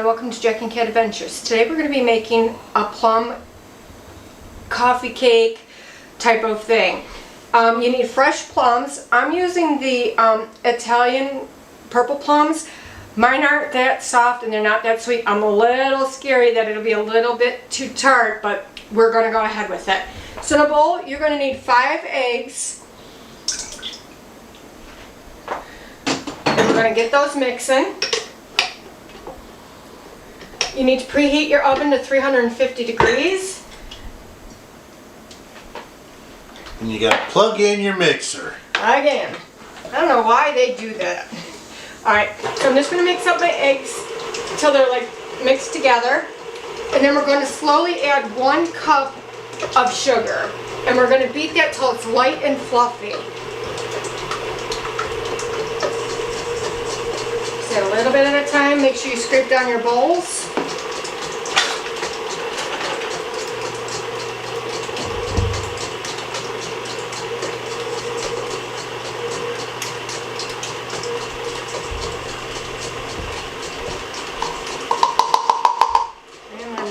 welcome to Jack and Cat Adventures. Today we're going to be making a plum coffee cake type of thing. You need fresh plums. I'm using the Italian purple plums. Mine aren't that soft and they're not that sweet. I'm a little scary that it'll be a little bit too tart, but we're going to go ahead with it. So in a bowl, you're going to need 5 eggs. And we're going to get those mixing. You need to preheat your oven to 350 degrees. And you got to plug in your mixer. Again. I don't know why they do that. Alright, so I'm just going to mix up my eggs until they're like mixed together. And then we're going to slowly add 1 cup of sugar. And we're going to beat that till it's light and fluffy. Just add a little bit at a time. Make sure you scrape down your bowls.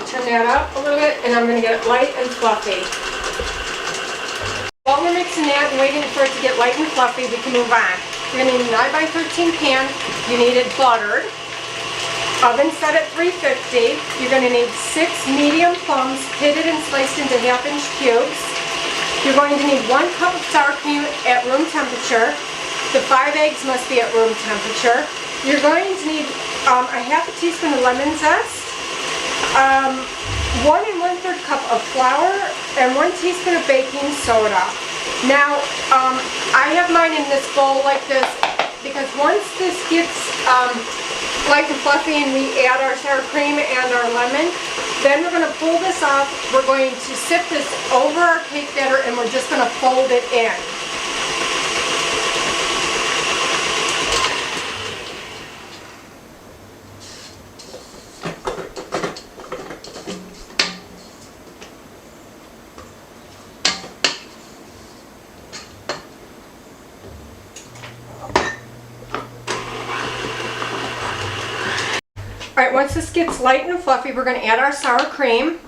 Turn that up a little bit, and I'm going to get it light and fluffy. While we're mixing that and waiting for it to get light and fluffy, we can move on. You're going to need a 9x13 pan. You need it buttered. Oven set at 350. You're going to need 6 medium plums pitted and sliced into 1/2-inch cubes. You're going to need 1 cup of sour cream at room temperature. The 5 eggs must be at room temperature. You're going to need a 1/2 teaspoon of lemon zest. 1 1/3 cup of flour and 1 teaspoon of baking soda. Now, I have mine in this bowl like this because once this gets light and fluffy and we add our sour cream and our lemon, then we're going to pull this off. We're going to sift this over our cake batter and we're just going to fold it in. Alright, once this gets light and fluffy, we're going to add our sour cream.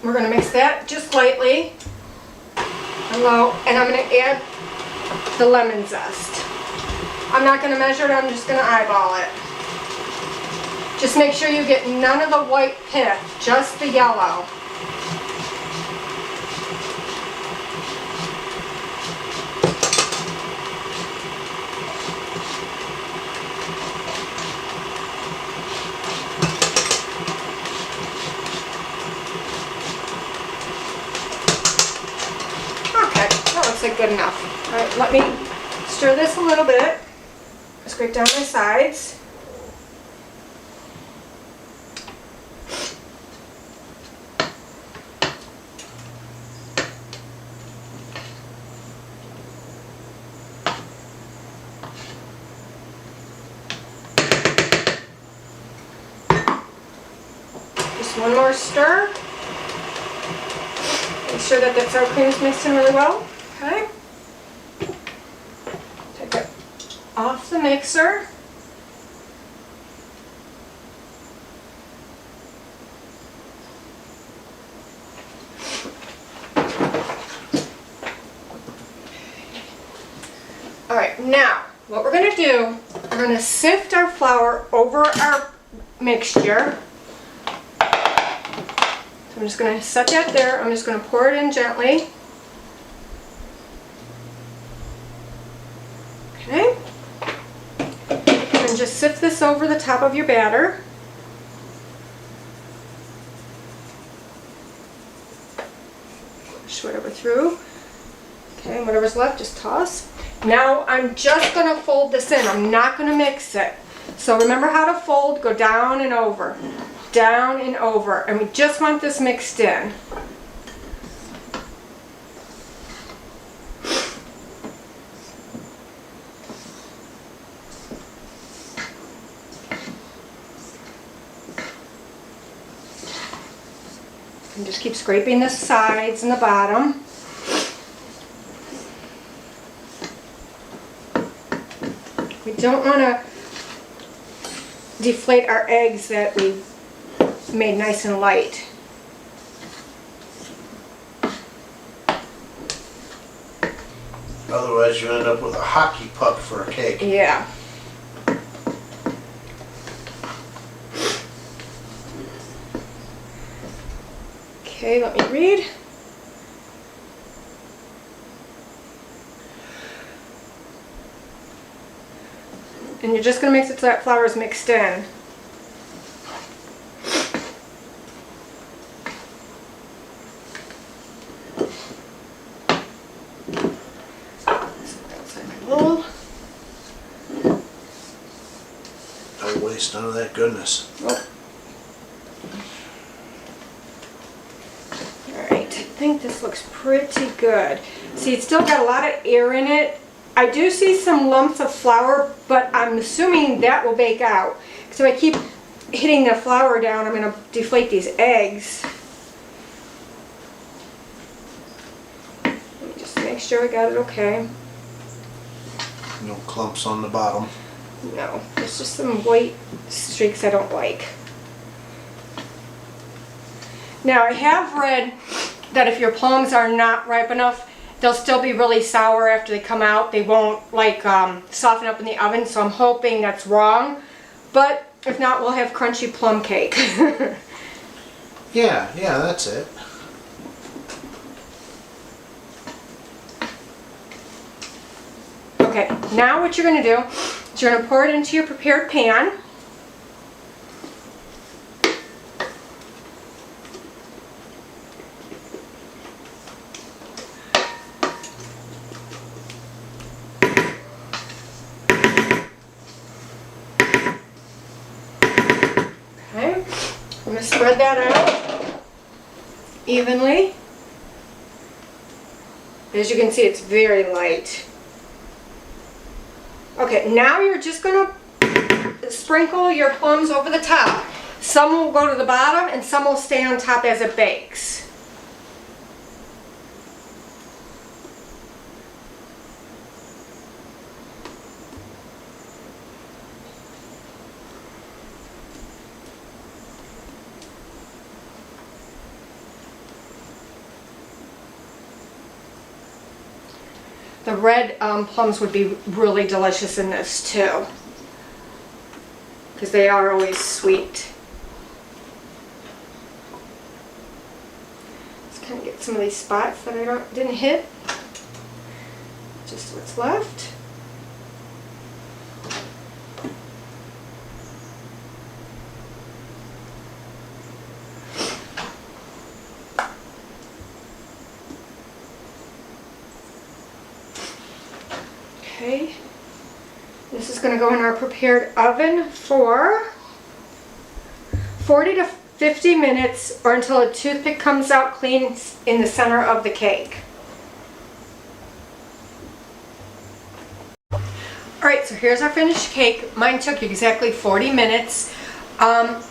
We're going to mix that just lightly and low, and I'm going to add the lemon zest. I'm not going to measure it, I'm just going to eyeball it. Just make sure you get none of the white pith, just the yellow. Okay, that looks like good enough. Alright, let me stir this a little bit. Scrape down my sides. Just one more stir. Make sure that the sour cream is mixed in really well. Okay. Take it off the mixer. Alright, now what we're going to do, we're going to sift our flour over our mixture. So I'm just going to set that there. I'm just going to pour it in gently. Okay. And just sift this over the top of your batter. Push whatever through. Okay, and whatever's left, just toss. Now I'm just going to fold this in. I'm not going to mix it. So remember how to fold. Go down and over. Down and over. And we just want this mixed in. And just keep scraping the sides and the bottom. We don't want to deflate our eggs that we made nice and light. Otherwise you end up with a hockey puck for a cake. Yeah. Okay, let me read. And you're just going to mix it so that flour is mixed in. Don't waste none of that goodness. Nope. Alright, I think this looks pretty good. See, it's still got a lot of air in it. I do see some lumps of flour, but I'm assuming that will bake out. So I keep hitting the flour down. I'm going to deflate these eggs. Let me just make sure I got it okay. No clumps on the bottom. No, there's just some white streaks I don't like. Now I have read that if your plums are not ripe enough, they'll still be really sour after they come out. They won't like soften up in the oven, so I'm hoping that's wrong. But if not, we'll have crunchy plum cake. Yeah, that's it. Okay, now what you're going to do is you're going to pour it into your prepared pan. Okay, I'm going to spread that out evenly. As you can see, it's very light. Okay, now you're just going to sprinkle your plums over the top. Some will go to the bottom and some will stay on top as it bakes. The red plums would be really delicious in this too, because they are always sweet. Let's kind of get some of these spots that I didn't hit. Just what's left. Okay, this is going to go in our prepared oven for 40 to 50 minutes or until a toothpick comes out clean in the center of the cake. Alright, so here's our finished cake. Mine took exactly 40 minutes. And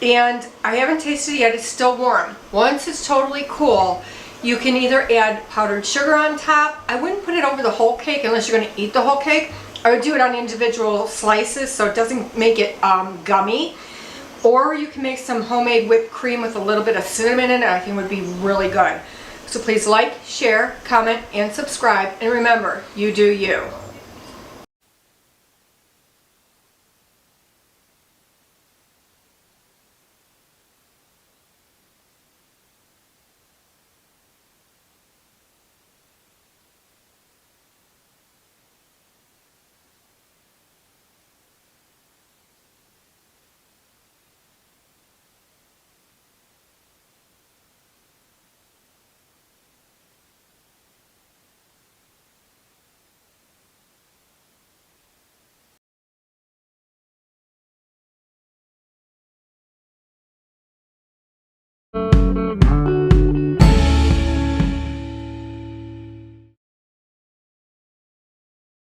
I haven't tasted it yet, it's still warm. Once it's totally cool, you can either add powdered sugar on top. I wouldn't put it over the whole cake unless you're going to eat the whole cake. I would do it on individual slices so it doesn't make it gummy. Or you can make some homemade whipped cream with a little bit of cinnamon in it. I think would be really good. So please like, share, comment, and subscribe. And remember, you do you.